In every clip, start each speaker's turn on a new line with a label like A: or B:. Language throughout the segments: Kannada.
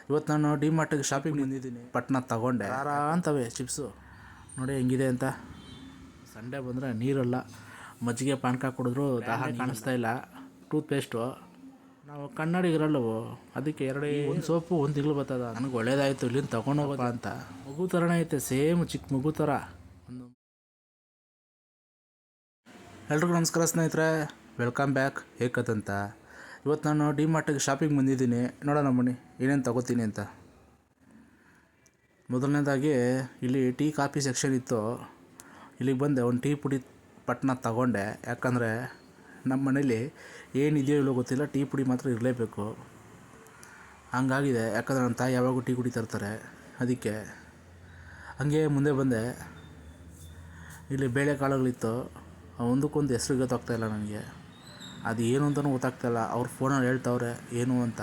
A: ಇವತ್ತು ನಾನು ಡಿಮಾರ್ಟಿಗೆ ಶಾಪಿಂಗ್ ಬಂದಿದ್ದೀನಿ. ಪಟ್ನ ತಗೊಂಡೆ ಅಂತವೆ ಚಿಪ್ಸು ನೋಡಿ ಹೆಂಗಿದೆ ಅಂತ. ಸಂಡೇ ಬಂದರೆ ನೀರಲ್ಲ, ಮಜ್ಜಿಗೆ ಪಾನಕ ಕುಡಿದ್ರು ದಾಹ ಕಾಣಿಸ್ತಾ ಇಲ್ಲ. ಟೂತ್ ಪೇಸ್ಟು ನಾವು ಕನ್ನಡಿಗರಲ್ಲವು, ಅದಕ್ಕೆ ಒಂದು ಸೋಪು ಒಂದು ತಿಂಗಳು ಬರ್ತದ. ನನಗೆ ಒಳ್ಳೇದಾಯಿತು ಇಲ್ಲಿಂದ ತೊಗೊಂಡೋಗಪ್ಪ ಅಂತ. ಮಗು ಥರನೇ ಐತೆ, ಸೇಮ್ ಚಿಕ್ಕ ಮಗು ಥರ. ಎಲ್ರಿಗೂ ನಮಸ್ಕಾರ ಸ್ನೇಹಿತರೆ, ವೆಲ್ಕಮ್ ಬ್ಯಾಕ್ ಏಕದಂತ. ಇವತ್ತು ನಾನು ಡಿಮಾರ್ಟಿಗೆ ಶಾಪಿಂಗ್ ಬಂದಿದ್ದೀನಿ. ನೋಡೋಣ ಬನ್ನಿ ಏನೇನು ತಗೋತೀನಿ ಅಂತ. ಮೊದಲನೇದಾಗಿ ಇಲ್ಲಿ ಟೀ ಕಾಫಿ ಸೆಕ್ಷನ್ ಇತ್ತು. ಇಲ್ಲಿಗೆ ಬಂದೆ, ಒಂದು ಟೀ ಪುಡಿ ಪಟ್ನ ತಗೊಂಡೆ. ಯಾಕಂದರೆ ನಮ್ಮ ಮನೇಲಿ ಏನಿದೆಯೋ ಇಲ್ಲೋ ಗೊತ್ತಿಲ್ಲ, ಟೀ ಪುಡಿ ಮಾತ್ರ ಇರಲೇಬೇಕು. ಹಂಗಾಗಿದೆ, ಯಾಕಂದರೆ ನನ್ನ ತಾಯಿ ಯಾವಾಗೂ ಟೀ ಕುಡಿತಾ ಇರ್ತಾರೆ. ಅದಕ್ಕೆ ಹಂಗೆ ಮುಂದೆ ಬಂದೆ. ಇಲ್ಲಿ ಬೇಳೆಕಾಳುಗಳಿತ್ತು, ಒಂದಕ್ಕೊಂದು ಹೆಸ್ರು ಗೊತ್ತಾಗ್ತಾಯಿಲ್ಲ ನನಗೆ. ಅದು ಏನು ಅಂತಲೂ ಗೊತ್ತಾಗ್ತಾಯಿಲ್ಲ. ಅವ್ರು ಫೋನಲ್ಲಿ ಹೇಳ್ತವ್ರೆ ಏನು ಅಂತ,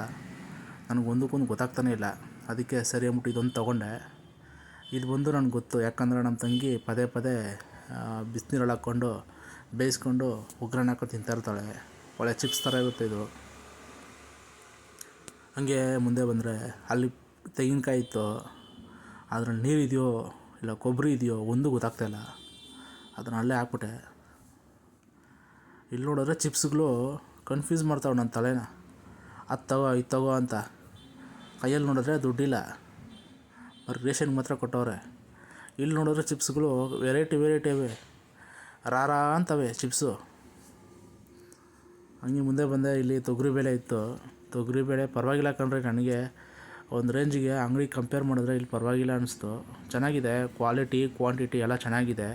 A: ನನಗೆ ಒಂದಕ್ಕೊಂದು ಗೊತ್ತಾಗ್ತಾನೇ ಇಲ್ಲ. ಅದಕ್ಕೆ ಸರಿ ಅಂದ್ಬಿಟ್ಟು ಇದೊಂದು ತೊಗೊಂಡೆ. ಇದು ಬಂದು ನನಗೆ ಗೊತ್ತು, ಯಾಕಂದರೆ ನಮ್ಮ ತಂಗಿ ಪದೇ ಪದೇ ಬಿಸಿನೀರಲ್ಲಿ ಹಾಕ್ಕೊಂಡು ಬೇಯಿಸ್ಕೊಂಡು ಒಗ್ಗರಣೆ ಹಾಕೊಂಡು ತಿಂತಾಯಿರ್ತಾಳೆ. ಒಳ್ಳೆ ಚಿಪ್ಸ್ ಥರ ಇರುತ್ತೆ ಇದು. ಹಂಗೆ ಮುಂದೆ ಬಂದರೆ ಅಲ್ಲಿ ತೆಂಗಿನಕಾಯಿ ಇತ್ತು. ಅದ್ರಲ್ಲಿ ನೀರಿದೆಯೋ ಇಲ್ಲ ಕೊಬ್ಬರಿ ಇದೆಯೋ ಒಂದೂ ಗೊತ್ತಾಗ್ತಾಯಿಲ್ಲ. ಅದನ್ನು ಅಲ್ಲೇ ಹಾಕ್ಬಿಟ್ಟೆ. ಇಲ್ಲಿ ನೋಡಿದ್ರೆ ಚಿಪ್ಸ್ಗಳು ಕನ್ಫ್ಯೂಸ್ ಮಾಡ್ತಾವೆ ನನ್ನ ತಲೆನ. ಅದು ತಗೋ ಇದು ತಗೋ ಅಂತ. ಕೈಯಲ್ಲಿ ನೋಡಿದ್ರೆ ದುಡ್ಡಿಲ್ಲ, ಬರೀ ರೇಷನ್ಗೆ ಮಾತ್ರ ಕೊಟ್ಟವ್ರೆ. ಇಲ್ಲಿ ನೋಡಿದ್ರೆ ಚಿಪ್ಸ್ಗಳು ವೆರೈಟಿ ಅವೆ, ರಾರಾ ಅಂತವೆ ಚಿಪ್ಸು. ಹಂಗೆ ಮುಂದೆ ಬಂದೆ. ಇಲ್ಲಿ ತೊಗರಿಬೇಳೆ ಇತ್ತು. ತೊಗರಿಬೇಳೆ ಪರವಾಗಿಲ್ಲ ಕಣ್ರಿ, ನನಗೆ ಒಂದು ರೇಂಜಿಗೆ ಅಂಗಡಿ ಕಂಪೇರ್ ಮಾಡಿದ್ರೆ ಇಲ್ಲಿ ಪರವಾಗಿಲ್ಲ ಅನ್ನಿಸ್ತು. ಚೆನ್ನಾಗಿದೆ, ಕ್ವಾಲಿಟಿ ಕ್ವಾಂಟಿಟಿ ಎಲ್ಲ ಚೆನ್ನಾಗಿದೆ.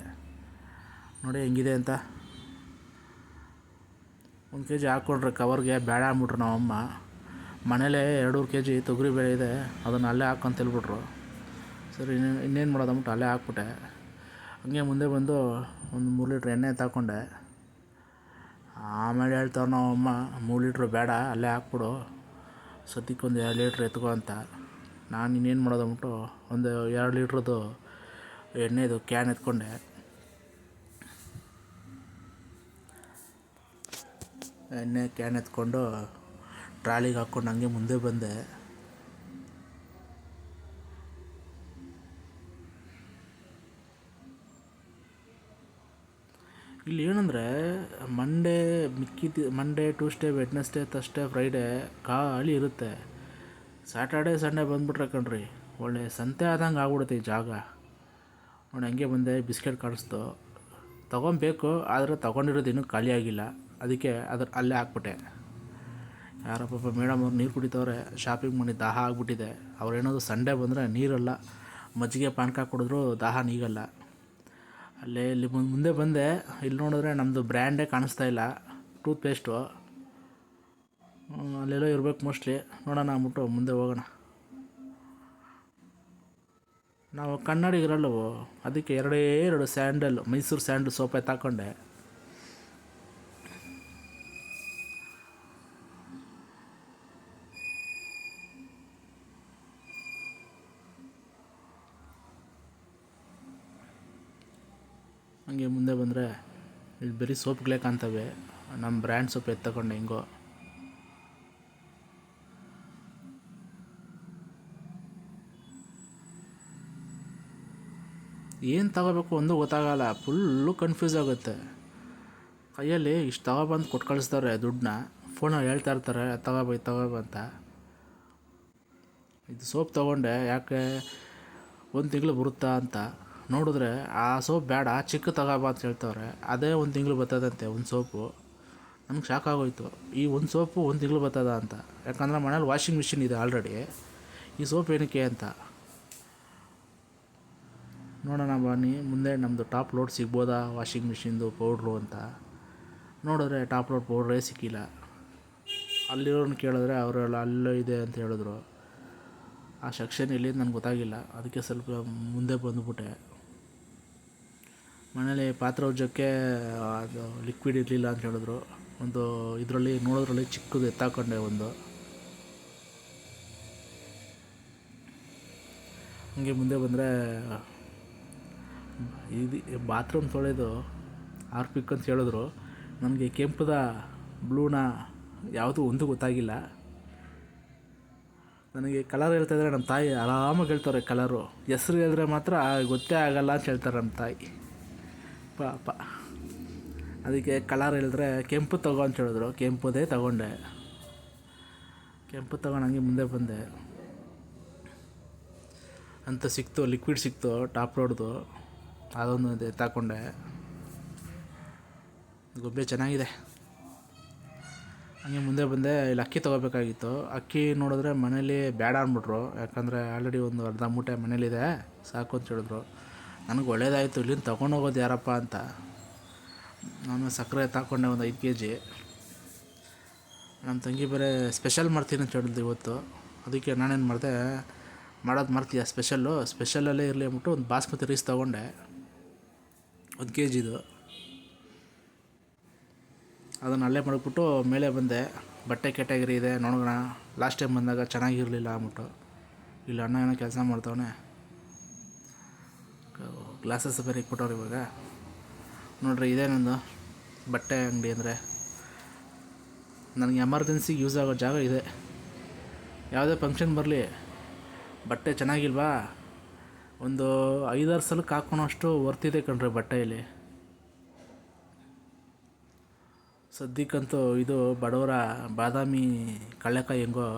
A: ನೋಡಿ ಹೆಂಗಿದೆ ಅಂತ. 1 kg ಹಾಕ್ಕೊಂಡ್ರೆ ಕವರ್ಗೆ ಬೇಡ ಅಂದ್ಬಿಟ್ರು ನಮ್ಮಮ್ಮ. ಮನೇಲೇ 2-3 kg ತೊಗರಿಬೇಳೆ ಇದೆ, ಅದನ್ನು ಅಲ್ಲೇ ಹಾಕ್ಕೊಂತ ಹೇಳ್ಬಿಟ್ರು. ಸರಿ ಇನ್ನೇನು ಮಾಡೋದು ಅಂದ್ಬಿಟ್ಟು ಅಲ್ಲೇ ಹಾಕ್ಬಿಟ್ಟೆ. ಹಂಗೆ ಮುಂದೆ ಬಂದು ಒಂದು 3 ಲೀಟ್ರ್ ಎಣ್ಣೆ ತಗೊಂಡೆ. ಆಮೇಲೆ ಹೇಳ್ತಾವ್ರು ನಮ್ಮಮ್ಮ, 3 ಲೀಟ್ರ್ ಬೇಡ ಅಲ್ಲೇ ಹಾಕ್ಬಿಡು, ಸದ್ಯಕ್ಕೊಂದು 2 ಲೀಟ್ರ್ ಎತ್ಕೊ ಅಂತ. ನಾನು ಇನ್ನೇನು ಮಾಡೋದು ಅಂದ್ಬಿಟ್ಟು ಒಂದು 2 ಲೀಟ್ರದ್ದು ಎಣ್ಣೆದು ಕ್ಯಾನ್ ಎತ್ಕೊಂಡೆ. ಎಣ್ಣೆ ಕ್ಯಾನ್ ಎತ್ಕೊಂಡು ಟ್ರಾಲಿಗೆ ಹಾಕ್ಕೊಂಡು ಹಂಗೆ ಮುಂದೆ ಬಂದೆ. ಇಲ್ಲಿ ಏನಂದರೆ Monday Tuesday Wednesday Thursday Friday ಖಾಲಿ ಇರುತ್ತೆ. ಸ್ಯಾಟರ್ಡೇ ಸಂಡೇ ಬಂದುಬಿಟ್ರೆ ಕಣ್ರಿ, ಒಳ್ಳೆ ಸಂತೆ ಆದಂಗೆ ಆಗ್ಬಿಡುತ್ತೆ ಈ ಜಾಗ. ನೋಡಿ ಹಂಗೆ ಬಂದೆ. ಬಿಸ್ಕೆಟ್ ಕಾಣಿಸ್ತು, ತೊಗೊಬೇಕು, ಆದರೆ ತೊಗೊಂಡಿರೋದು ಇನ್ನೂ ಖಾಲಿ ಆಗಿಲ್ಲ. ಅದಕ್ಕೆ ಅಲ್ಲೇ ಹಾಕ್ಬಿಟ್ಟೆ. ಯಾರೋ ಪಾಪ ಮೇಡಮ್ ಅವ್ರು ನೀರು ಕುಡಿತವ್ರೆ, ಶಾಪಿಂಗ್ ಮಾಡಿ ದಾಹ ಆಗಿಬಿಟ್ಟಿದೆ. ಅವ್ರು ಹೇಳೋದು ಸಂಡೇ ಬಂದರೆ ನೀರಲ್ಲ, ಮಜ್ಜಿಗೆ ಪಾನಕ ಕುಡಿದ್ರೂ ದಾಹ ನೀಗಲ್ಲ. ಇಲ್ಲಿ ಮುಂದೆ ಬಂದೆ. ಇಲ್ಲಿ ನೋಡಿದ್ರೆ ನಮ್ಮದು ಬ್ರ್ಯಾಂಡೇ ಕಾಣಿಸ್ತಾ ಇಲ್ಲ, ಟೂತ್ ಪೇಸ್ಟು. ಅಲ್ಲೆಲ್ಲೋ ಇರ್ಬೇಕು ಮೋಸ್ಟ್ಲಿ. ನೋಡೋಣ ಅಂದ್ಬಿಟ್ಟು ಮುಂದೆ ಹೋಗೋಣ. ನಾವು ಕನ್ನಡಿಗರಲ್ಲವು, ಅದಕ್ಕೆ 2 ಸ್ಯಾಂಡಲ್, ಮೈಸೂರು ಸ್ಯಾಂಡಲ್ ಸೋಪ್ ತಗೊಂಡೆ. ಹಂಗೆ ಮುಂದೆ ಬಂದರೆ ಇಲ್ಲಿ ಬರೀ ಸೋಪ್ಗಳೇ ಕಾಣ್ತವೆ. ನಮ್ಮ ಬ್ರ್ಯಾಂಡ್ ಸೋಪ್ ತಗೊಂಡೆ ಹೆಂಗೋ. ಏನು ತಗೋಬೇಕು ಒಂದು ಗೊತ್ತಾಗಲ್ಲ, ಫುಲ್ಲು ಕನ್ಫ್ಯೂಸ್ ಆಗುತ್ತೆ. ಕೈಯಲ್ಲಿ ಇಷ್ಟು ತಗೊಬಂದು ಕೊಟ್ಟು ಕಳಿಸ್ತಾರೆ ದುಡ್ಡನ್ನ, ಫೋನಲ್ಲಿ ಹೇಳ್ತಾ ಇರ್ತಾರೆ ತಗೋಬ ಅಂತ. ಇದು ಸೋಪ್ ತೊಗೊಂಡೆ, ಯಾಕೆ 1 ತಿಂಗಳು ಬರುತ್ತಾ ಅಂತ ನೋಡಿದ್ರೆ ಆ ಸೋಪ್ ಬೇಡ, ಚಿಕ್ಕ ತಗೋಬ ಅಂತ ಹೇಳ್ತವ್ರೆ. ಅದೇ 1 ತಿಂಗಳು ಬರ್ತದಂತೆ ಒಂದು ಸೋಪು. ನನಗೆ ಶಾಕ್ ಆಗೋಯ್ತು, ಈ ಒಂದು ಸೋಪು 1 ತಿಂಗಳು ಬರ್ತದ ಅಂತ. ಯಾಕಂದರೆ ಮನೇಲಿ ವಾಷಿಂಗ್ ಮಿಷಿನ್ ಇದೆ ಆಲ್ರೆಡಿ, ಈ ಸೋಪ್ ಏನಕ್ಕೆ ಅಂತ. ನೋಡೋಣ ಬನ್ನಿ ಮುಂದೆ ನಮ್ಮದು ಟಾಪ್ ಲೋಡ್ ಸಿಗ್ಬೋದಾ ವಾಷಿಂಗ್ ಮಿಷಿನ್ದು ಪೌಡ್ರು ಅಂತ. ನೋಡಿದ್ರೆ ಟಾಪ್ ಲೋಡ್ ಪೌಡ್ರೇ ಸಿಕ್ಕಿಲ್ಲ. ಅಲ್ಲಿರೋರನ್ನ ಕೇಳಿದ್ರೆ ಅವರೆಲ್ಲ ಅಲ್ಲೇ ಇದೆ ಅಂತ ಹೇಳಿದ್ರು. ಆ ಸೆಕ್ಷನ್ ಎಲ್ಲಿ ನನಗೆ ಗೊತ್ತಾಗಿಲ್ಲ, ಅದಕ್ಕೆ ಸ್ವಲ್ಪ ಮುಂದೆ ಬಂದುಬಿಟ್ಟೆ. ಮನೇಲಿ ಪಾತ್ರೆ ಉಜ್ಜೋಕ್ಕೆ ಅದು ಲಿಕ್ವಿಡ್ ಇರಲಿಲ್ಲ ಅಂತ ಹೇಳಿದ್ರು. ಒಂದು ಇದರಲ್ಲಿ ನೋಡೋದ್ರಲ್ಲಿ ಚಿಕ್ಕದು ಎತ್ತಾಕೊಂಡೆ ಒಂದು. ಹಂಗೆ ಮುಂದೆ ಬಂದರೆ ಇದು ಬಾತ್ರೂಮ್ ತೊಳೆದು ಹಾರ್ಪಿಕ್ ಅಂತ ಹೇಳಿದ್ರು. ನನಗೆ ಕೆಂಪುದ ಬ್ಲೂನ ಯಾವುದು ಒಂದು ಗೊತ್ತಾಗಿಲ್ಲ. ನನಗೆ ಕಲರ್ ಹೇಳ್ತಾಯಿದ್ರೆ ನಮ್ಮ ತಾಯಿ ಆರಾಮಾಗಿ ಹೇಳ್ತಾರೆ ಕಲರು. ಹೆಸ್ರು ಹೇಳಿದ್ರೆ ಮಾತ್ರ ಗೊತ್ತೇ ಆಗಲ್ಲ ಅಂತ ಹೇಳ್ತಾರೆ ನಮ್ಮ ತಾಯಿ ಪಾಪ. ಅದಕ್ಕೆ ಕಲರ್ ಹೇಳಿದ್ರೆ ಕೆಂಪು ತಗೋ ಅಂತ ಹೇಳಿದ್ರು, ಕೆಂಪುದೇ ತಗೊಂಡೆ. ಕೆಂಪು ತಗೊಂಡು ಹಂಗೆ ಮುಂದೆ ಬಂದೆ ಅಂತ ಸಿಕ್ತು, ಲಿಕ್ವಿಡ್ ಸಿಕ್ತು ಟಾಪ್ ರೋಡ್ದು, ಅದೊಂದು ಎತ್ತಾಕೊಂಡೆ. ಗೊಬ್ಬೆ ಚೆನ್ನಾಗಿದೆ. ಹಂಗೆ ಮುಂದೆ ಬಂದೆ. ಇಲ್ಲಿ ಅಕ್ಕಿ ತೊಗೋಬೇಕಾಗಿತ್ತು. ಅಕ್ಕಿ ನೋಡಿದ್ರೆ ಮನೇಲಿ ಬೇಡ ಅಂದ್ಬಿಟ್ರು, ಯಾಕಂದರೆ ಆಲ್ರೆಡಿ ಒಂದು ಅರ್ಧ ಮೂಟೆ ಮನೇಲಿದೆ, ಸಾಕು ಅಂತ ಹೇಳಿದ್ರು. ನನಗೆ ಒಳ್ಳೇದಾಯಿತು, ಇಲ್ಲಿಂದ ತೊಗೊಂಡೋಗೋದು ಯಾರಪ್ಪ ಅಂತ. ನಾನು ಸಕ್ಕರೆ ತಗೊಂಡೆ ಒಂದು 5 kg. ನಮ್ಮ ತಂಗಿ ಬೇರೆ ಸ್ಪೆಷಲ್ ಮಾಡ್ತೀನಿ ಅಂತ ಹೇಳಿದ್ದು ಇವತ್ತು. ಅದಕ್ಕೆ ನಾನೇನು ಮಾಡಿದೆ, ಮಾಡೋದು ಮಾಡ್ತೀಯ ಸ್ಪೆಷಲಲ್ಲೇ ಇರಲಿ ಅಂದ್ಬಿಟ್ಟು ಒಂದು ಬಾಸ್ಮತಿ ರೈಸ್ ತೊಗೊಂಡೆ, 1 kgದು. ಅದನ್ನು ಅಲ್ಲೇ ಮಾಡಿಬಿಟ್ಟು ಮೇಲೆ ಬಂದೆ. ಬಟ್ಟೆ ಕೆಟಗರಿ ಇದೆ ನೋಡೋಣ, ಲಾಸ್ಟ್ ಟೈಮ್ ಬಂದಾಗ ಚೆನ್ನಾಗಿರಲಿಲ್ಲ ಅಂದ್ಬಿಟ್ಟು. ಇಲ್ಲಿ ಅಣ್ಣ ಏನೋ ಕೆಲಸ ಮಾಡ್ತವನೆ, ಗ್ಲಾಸಸ್ ಬೇರೆ ಇಟ್ಬಿಟ್ಟವ್ರು ಇವಾಗ. ನೋಡ್ರಿ, ಇದೇ ನಂದು ಬಟ್ಟೆ ಅಂಗಡಿ. ಅಂದರೆ ನನಗೆ ಎಮರ್ಜೆನ್ಸಿಗೆ ಯೂಸ್ ಆಗೋ ಜಾಗ ಇದೆ. ಯಾವುದೇ ಫಂಕ್ಷನ್ ಬರಲಿ, ಬಟ್ಟೆ ಚೆನ್ನಾಗಿಲ್ವಾ, ಒಂದು 5-6 ಸಲಕ್ಕೆ ಹಾಕ್ಕೊಳೋಷ್ಟು ವರ್ತಿದೆ ಕಣ್ರಿ ಬಟ್ಟೆಯಲ್ಲಿ. ಸದ್ಯಕ್ಕಂತೂ ಇದು ಬಡವರ ಬಾದಾಮಿ ಕಳ್ಳೆಕಾಯಿ ಹೆಂಗೋ,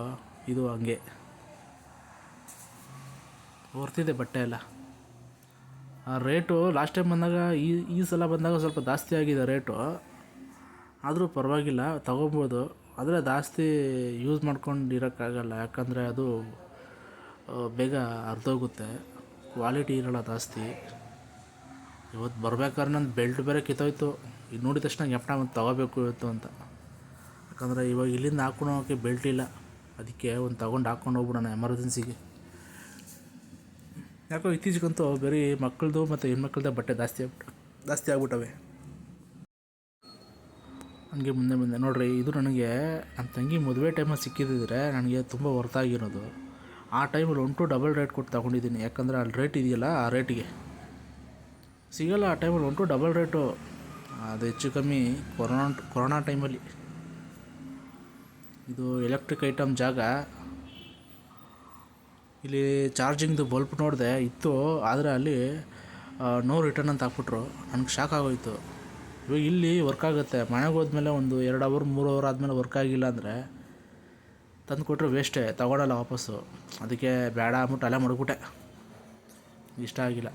A: ಇದು ಹಂಗೆ ವರ್ತಿದೆ ಬಟ್ಟೆ ಎಲ್ಲ. ಆ ರೇಟು ಲಾಸ್ಟ್ ಟೈಮ್ ಬಂದಾಗ ಈ ಸಲ ಬಂದಾಗ ಸ್ವಲ್ಪ ಜಾಸ್ತಿ ಆಗಿದೆ ರೇಟು, ಆದರೂ ಪರವಾಗಿಲ್ಲ ತೊಗೊಬೋದು. ಆದರೆ ಜಾಸ್ತಿ ಯೂಸ್ ಮಾಡ್ಕೊಂಡು ಇರೋಕ್ಕಾಗಲ್ಲ, ಯಾಕಂದರೆ ಅದು ಬೇಗ ಅರ್ಧೋಗುತ್ತೆ, ಕ್ವಾಲಿಟಿ ಇರೋಲ್ಲ ಜಾಸ್ತಿ. ಇವತ್ತು ಬರ್ಬೇಕಾದ್ರೆ ನನ್ನ ಬೆಲ್ಟ್ ಬೇರೆ ಕಿತ್ತೋಯ್ತು. ಇದು ನೋಡಿದ ತಕ್ಷಣ ಜ್ಞಾಪನ ಒಂದು ತೊಗೋಬೇಕು ಇವತ್ತು ಅಂತ. ಯಾಕಂದರೆ ಇವಾಗ ಇಲ್ಲಿಂದ ಹಾಕ್ಕೊಳೋಕ್ಕೆ ಬೆಲ್ಟ್ ಇಲ್ಲ, ಅದಕ್ಕೆ ಒಂದು ತೊಗೊಂಡು ಹಾಕ್ಕೊಂಡು ಹೋಗ್ಬಿಡೋಣ ಎಮರ್ಜೆನ್ಸಿಗೆ. ಯಾಕೋ ಇತ್ತೀಚೆಗಂತೂ ಬರೀ ಮಕ್ಕಳದು ಮತ್ತು ಹೆಣ್ಮಕ್ಳದ್ದೇ ಬಟ್ಟೆ ಜಾಸ್ತಿ ಆಗ್ಬಿಟ್ಟವೆ. ಹಂಗೆ ಮುಂದೆ ಮುಂದೆ ನೋಡಿರಿ, ಇದು ನನಗೆ ನಮ್ಮ ತಂಗಿ ಮದುವೆ ಟೈಮಲ್ಲಿ ಸಿಕ್ಕಿದ್ದಿದ್ರೆ ನನಗೆ ತುಂಬ ಹೊರತಾಗಿರೋದು. ಆ ಟೈಮಲ್ಲಿ 1 to ಡಬಲ್ ರೇಟ್ ಕೊಟ್ಟು ತೊಗೊಂಡಿದ್ದೀನಿ, ಯಾಕಂದರೆ ಅಲ್ಲಿ ರೇಟ್ ಇದೆಯಲ್ಲ, ಆ ರೇಟಿಗೆ ಸಿಗೋಲ್ಲ. ಆ ಟೈಮಲ್ಲಿ 1 to ಡಬಲ್ ರೇಟು. ಅದು ಹೆಚ್ಚು ಕಮ್ಮಿ ಕೊರೋನಾ ಟೈಮಲ್ಲಿ. ಇದು ಎಲೆಕ್ಟ್ರಿಕ್ ಐಟಮ್ ಜಾಗ. ಇಲ್ಲಿ ಚಾರ್ಜಿಂಗ್ದು ಬಲ್ಪ್ ನೋಡಿದೆ ಇತ್ತು, ಆದರೆ ಅಲ್ಲಿ ನೋ ರಿಟರ್ನ್ ಅಂತ ಹಾಕ್ಬಿಟ್ರು. ನನಗೆ ಶಾಕ್ ಆಗೋಯಿತು. ಇವಾಗ ಇಲ್ಲಿ ವರ್ಕ್ ಆಗುತ್ತೆ, ಮನೆಗೆ ಹೋದ್ಮೇಲೆ ಒಂದು 2 ಅವರ್ 3 ಅವರ್ ಆದಮೇಲೆ ವರ್ಕ್ ಆಗಿಲ್ಲ ಅಂದರೆ ತಂದು ಕೊಟ್ಟರೆ ವೇಸ್ಟೇ, ತೊಗೊಳಲ್ಲ ವಾಪಸ್ಸು. ಅದಕ್ಕೆ ಬೇಡ ಅಂದ್ಬಿಟ್ಟು ಅಲ್ಲೇ ಮಡಗ್ಬಿಟ್ಟೆ, ಇಷ್ಟ ಆಗಿಲ್ಲ.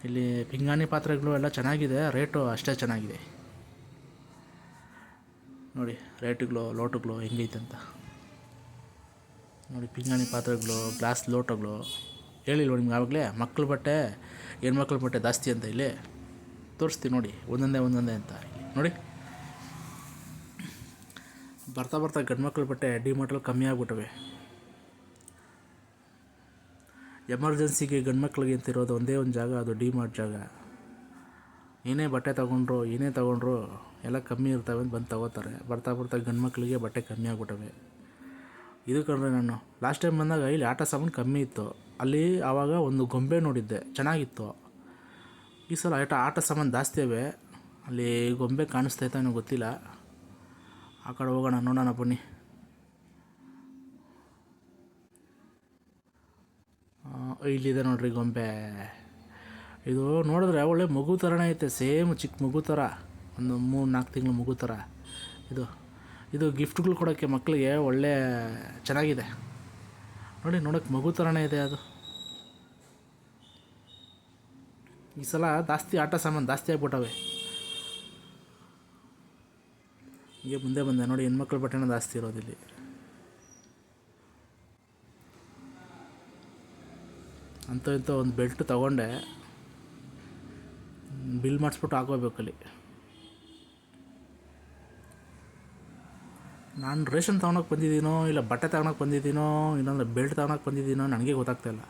A: ಇಲ್ಲಿ ಪಿಂಗಾಣಿ ಪಾತ್ರೆಗಳು ಎಲ್ಲ ಚೆನ್ನಾಗಿದೆ, ರೇಟು ಅಷ್ಟೇ ಚೆನ್ನಾಗಿದೆ. ನೋಡಿ ರೇಟುಗಳು, ಲೋಟಗಳು ಹೆಂಗೈತೆ ಅಂತ ನೋಡಿ. ಪಿಂಗಾಣಿ ಪಾತ್ರೆಗಳು, ಗ್ಲಾಸ್ ಲೋಟಗಳು. ಹೇಳಿಲ್ವ ನಿಮ್ಗೆ ಆವಾಗಲೇ, ಮಕ್ಕಳ ಬಟ್ಟೆ ಹೆಣ್ಮಕ್ಳ ಬಟ್ಟೆ ಜಾಸ್ತಿ ಅಂತ ಇಲ್ಲಿ ತೋರಿಸ್ತೀವಿ ನೋಡಿ, ಒಂದೊಂದೇ ಅಂತ ನೋಡಿ. ಬರ್ತಾ ಗಂಡು ಮಕ್ಳ ಬಟ್ಟೆ ಡಿಮಾರ್ಟಲ್ಲಿ ಕಮ್ಮಿ ಆಗ್ಬಿಟ್ಟವೆ. ಎಮರ್ಜೆನ್ಸಿಗೆ ಗಂಡು ಮಕ್ಳಿಗೆ ಅಂತ ಇರೋದು ಒಂದೇ ಒಂದು ಜಾಗ, ಅದು ಡಿಮಾರ್ಟ್ ಜಾಗ. ಏನೇ ಬಟ್ಟೆ ತೊಗೊಂಡ್ರು ಎಲ್ಲ ಕಮ್ಮಿ ಇರ್ತವೆ ಅಂತ ಬಂದು ತೊಗೋತಾರೆ. ಬರ್ತಾ ಗಂಡು ಮಕ್ಳಿಗೆ ಬಟ್ಟೆ ಕಮ್ಮಿ ಆಗ್ಬಿಟ್ಟವೆ. ಇದು ಕಂಡ್ರೆ ನಾನು ಲಾಸ್ಟ್ ಟೈಮ್ ಬಂದಾಗ ಇಲ್ಲಿ ಆಟ ಸಾಮಾನು ಕಮ್ಮಿ ಇತ್ತು. ಅಲ್ಲಿ ಆವಾಗ ಒಂದು ಗೊಂಬೆ ನೋಡಿದ್ದೆ, ಚೆನ್ನಾಗಿತ್ತು. ಈ ಸಲ ಆಟ ಸಾಮಾನು ಜಾಸ್ತಿ ಇವೆ. ಅಲ್ಲಿ ಗೊಂಬೆ ಕಾಣಿಸ್ತೈತೆ ನನಗೆ ಗೊತ್ತಿಲ್ಲ. ಆ ಕಡೆ ಹೋಗೋಣ, ನೋಡೋಣ ಬನ್ನಿ. ಇಲ್ಲಿದೆ ನೋಡ್ರಿ ಗೊಂಬೆ. ಇದು ನೋಡಿದ್ರೆ ಒಳ್ಳೆ ಮಗು ಥರನೇ ಐತೆ, ಸೇಮ್ ಚಿಕ್ಕ ಮಗು ಥರ, ಒಂದು 3-4 ತಿಂಗಳು ಮಗು ಥರ. ಇದು ಗಿಫ್ಟ್ಗಳು ಕೊಡೋಕ್ಕೆ ಮಕ್ಕಳಿಗೆ ಒಳ್ಳೆ ಚೆನ್ನಾಗಿದೆ ನೋಡಿ. ನೋಡೋಕ್ಕೆ ಮಗು ಥರನೇ ಇದೆ ಅದು. ಈ ಸಲ ಜಾಸ್ತಿ ಆಟ ಸಾಮಾನು ಜಾಸ್ತಿ ಆಗ್ಬಿಟ್ಟವೆ. ಹೀಗೆ ಮುಂದೆ ಬಂದೆ ನೋಡಿ, ಹೆಣ್ಮಕ್ಳ ಬಟ್ಟೆನ ಜಾಸ್ತಿ ಇರೋದಿಲ್ಲಿ. ಇಂಥ ಒಂದು ಬೆಲ್ಟ್ ತೊಗೊಂಡೆ, ಬಿಲ್ ಮಾಡಿಸ್ಬಿಟ್ಟು ಹಾಕೋಬೇಕಲ್ಲಿ. ನಾನು ರೇಷನ್ ತೊಗೊಳಕ್ಕೆ ಬಂದಿದ್ದೀನೋ, ಇಲ್ಲ ಬಟ್ಟೆ ತೊಗೊಳಕ್ಕೆ ಬಂದಿದ್ದೀನೋ, ಇಲ್ಲಾಂದ್ರೆ ಬೆಲ್ಟ್ ತೊಗೊಳಕ್ಕೆ ಬಂದಿದ್ದೀನೋ ನನಗೆ ಗೊತ್ತಾಗ್ತಾಯಿಲ್ಲ.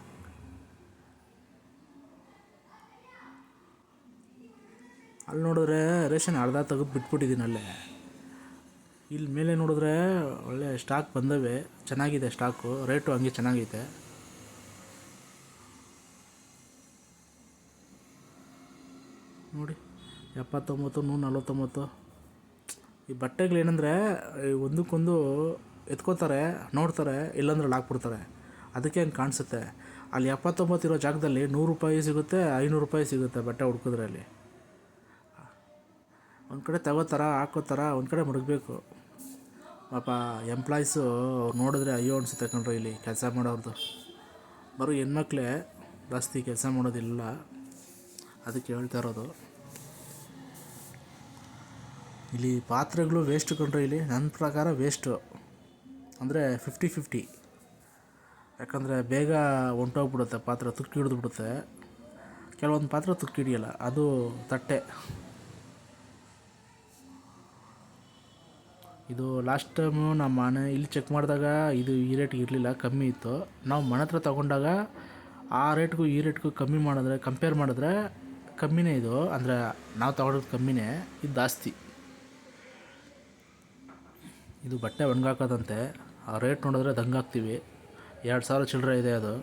A: ಅಲ್ಲಿ ನೋಡಿದ್ರೆ ರೇಷನ್ ಅರ್ಧ ತೆಗೆದು ಬಿಟ್ಬಿಟ್ಟಿದ್ದೀನಿ ಅಲ್ಲೇ. ಇಲ್ಲಿ ಮೇಲೆ ನೋಡಿದ್ರೆ ಒಳ್ಳೆ ಸ್ಟಾಕ್ ಬಂದವೆ, ಚೆನ್ನಾಗಿದೆ ಸ್ಟಾಕು, ರೇಟು ಹಂಗೆ ಚೆನ್ನಾಗೈತೆ. ನೋಡಿ 79, 149. ಈ ಬಟ್ಟೆಗಳೇನೆಂದರೆ ಒಂದಕ್ಕೊಂದು ಎತ್ಕೋತಾರೆ, ನೋಡ್ತಾರೆ, ಇಲ್ಲಾಂದ್ರೆ ಹಾಕ್ಬಿಡ್ತಾರೆ. ಅದಕ್ಕೆ ಹಂಗೆ ಕಾಣಿಸುತ್ತೆ. ಅಲ್ಲಿ 79 ಇರೋ ಜಾಗದಲ್ಲಿ 100 ರೂಪಾಯಿ ಸಿಗುತ್ತೆ, 500 ರೂಪಾಯಿ ಸಿಗುತ್ತೆ ಬಟ್ಟೆ ಹುಡ್ಕಿದ್ರೆ. ಅಲ್ಲಿ ಒಂದು ಕಡೆ ತಗೋತಾರ, ಹಾಕೋತಾರ, ಒಂದು ಕಡೆ ಮಡಗಬೇಕು. ಪಾಪ ಎಂಪ್ಲಾಯೀಸು ನೋಡಿದ್ರೆ ಅಯ್ಯೋ ಅನಿಸುತ್ತೆ ಕಣ್ರಿ. ಇಲ್ಲಿ ಕೆಲಸ ಮಾಡೋರ್ದು ಬರೋ ಹೆಣ್ಮಕ್ಳೇ ಜಾಸ್ತಿ ಕೆಲಸ ಮಾಡೋದಿಲ್ಲ, ಅದಕ್ಕೆ ಹೇಳ್ತಾ ಇರೋದು. ಇಲ್ಲಿ ಪಾತ್ರೆಗಳು ವೇಸ್ಟ್ ಕಣ್ರಿ. ಇಲ್ಲಿ ನನ್ನ ಪ್ರಕಾರ ವೇಸ್ಟು ಅಂದರೆ 50-50. ಯಾಕಂದರೆ ಬೇಗ ಹೊಂಟೋಗ್ಬಿಡುತ್ತೆ ಪಾತ್ರೆ, ತುಕ್ಕಿ ಹಿಡಿದ್ಬಿಡುತ್ತೆ. ಕೆಲವೊಂದು ಪಾತ್ರೆ ತುಕ್ಕಿ ಹಿಡಿಯಲ್ಲ, ಅದು ತಟ್ಟೆ. ಇದು ಲಾಸ್ಟ್ ಟೈಮು ನಮ್ಮ ಮನೆ ಇಲ್ಲಿ ಚೆಕ್ ಮಾಡಿದಾಗ ಇದು ಈ ರೇಟ್ಗೆ ಇರಲಿಲ್ಲ, ಕಮ್ಮಿ ಇತ್ತು. ನಾವು ಮನೆ ಹತ್ರ ತೊಗೊಂಡಾಗ ಆ ರೇಟ್ಗೂ ಈ ರೇಟ್ಗೂ ಕಂಪೇರ್ ಮಾಡಿದ್ರೆ ಕಮ್ಮಿನೇ ಇದು. ಅಂದರೆ ನಾವು ತೊಗೊಂಡಿದ್ದು ಕಮ್ಮಿನೇ, ಇದು ಜಾಸ್ತಿ. ಇದು ಬಟ್ಟೆ ಒಣಗಾಕೋದಂತೆ. ಆ ರೇಟ್ ನೋಡಿದ್ರೆ ದಂಗಾಗ್ತೀವಿ. 2000 ಚಿಲ್ಲರೆ ಇದೆ ಅದು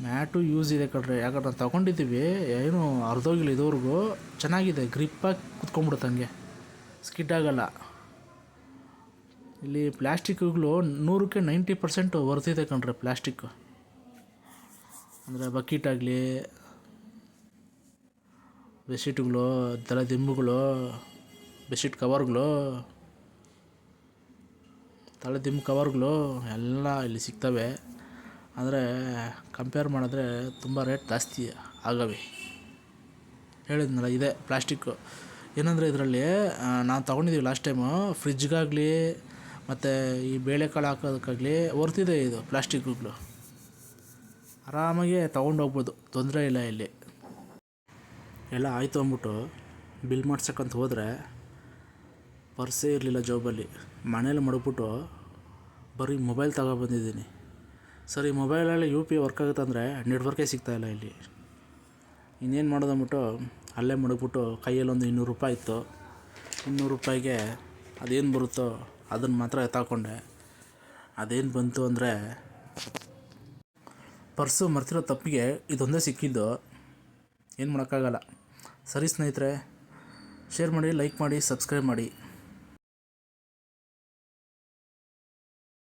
A: ಮ್ಯಾಟು ಯೂಸ್ ಇದೆ ಕಣ್ರಿ. ಯಾಕಂದ್ರೆ ನಾವು ತೊಗೊಂಡಿದ್ದೀವಿ, ಏನು ಅರ್ಧೋಗಿಲ್ಲ ಇದುವರೆಗೂ. ಚೆನ್ನಾಗಿದೆ, ಗ್ರಿಪ್ಪಾಗಿ ಕುತ್ಕೊಂಡ್ಬಿಡುತ್ತೆ, ಹಂಗೆ ಸ್ಕಿಡ್ ಆಗೋಲ್ಲ. ಇಲ್ಲಿ ಪ್ಲ್ಯಾಸ್ಟಿಕ್ಗಳು 100ಕ್ಕೆ 90% ವರ್ತಿದೆ ಕಣ್ರಿ. ಪ್ಲ್ಯಾಸ್ಟಿಕ್ಕು ಅಂದರೆ ಬಕೀಟ್ ಆಗಲಿ, ಬೆಡ್ಶೀಟ್ಗಳು, ತಲೆ ದಿಂಬುಗಳು, ಬೆಡ್ಶೀಟ್ ಕವರ್ಗಳು, ತಲೆ ದಿಂಬು ಕವರ್ಗಳು ಎಲ್ಲ ಇಲ್ಲಿ ಸಿಗ್ತವೆ. ಅಂದರೆ ಕಂಪೇರ್ ಮಾಡಿದ್ರೆ ತುಂಬ ರೇಟ್ ಜಾಸ್ತಿ ಆಗವೆ. ಹೇಳಿದ್ನಲ್ಲ, ಇದೆ ಪ್ಲಾಸ್ಟಿಕ್ಕು. ಏನಂದರೆ ಇದರಲ್ಲಿ ನಾವು ತೊಗೊಂಡಿದ್ದೀವಿ ಲಾಸ್ಟ್ ಟೈಮು, ಫ್ರಿಜ್ಗಾಗಲಿ ಮತ್ತು ಈ ಬೇಳೆಕಾಳು ಹಾಕೋದಕ್ಕಾಗಲಿ ವರ್ತಿದೆ ಇದು ಪ್ಲಾಸ್ಟಿಕ್ಗಳು. ಆರಾಮಾಗಿ ತೊಗೊಂಡೋಗ್ಬೋದು, ತೊಂದರೆ ಇಲ್ಲ. ಇಲ್ಲಿ ಎಲ್ಲ ಆಯಿತು ಅಂದ್ಬಿಟ್ಟು ಬಿಲ್ ಮಾಡ್ಸಕ್ಕಂತ ಹೋದರೆ ಪರ್ಸೇ ಇರಲಿಲ್ಲ ಜೋಬಲ್ಲಿ. ಮನೇಲಿ ಮಡಗ್ಬಿಟ್ಟು ಬರೀ ಮೊಬೈಲ್ ತಗೊಬಂದಿದ್ದೀನಿ. ಸರಿ, ಮೊಬೈಲಲ್ಲಿ UPI ವರ್ಕ್ ಆಗುತ್ತೆ ಅಂದರೆ ನೆಟ್ವರ್ಕೇ ಸಿಗ್ತಾಯಿಲ್ಲ ಇಲ್ಲಿ. ಇನ್ನೇನು ಮಾಡೋದು ಅಂದ್ಬಿಟ್ಟು ಅಲ್ಲೇ ಮಡಗ್ಬಿಟ್ಟು ಕೈಯಲ್ಲೊಂದು 200 ರೂಪಾಯಿ ಇತ್ತು. 200 ರೂಪಾಯಿಗೆ ಅದೇನು ಬರುತ್ತೋ ಅದನ್ನು ಮಾತ್ರ ಎತ್ತಾಕೊಂಡೆ. ಅದೇನು ಬಂತು ಅಂದರೆ ಪರ್ಸು ಮರ್ತಿರೋ ತಪ್ಪಿಗೆ ಇದೊಂದೇ ಸಿಕ್ಕಿದ್ದು. ಏನು ಮಾಡೋಕ್ಕಾಗಲ್ಲ. ಸರಿ ಸ್ನೇಹಿತರೆ, ಶೇರ್ ಮಾಡಿ, ಲೈಕ್ ಮಾಡಿ, ಸಬ್ಸ್ಕ್ರೈಬ್ ಮಾಡಿ.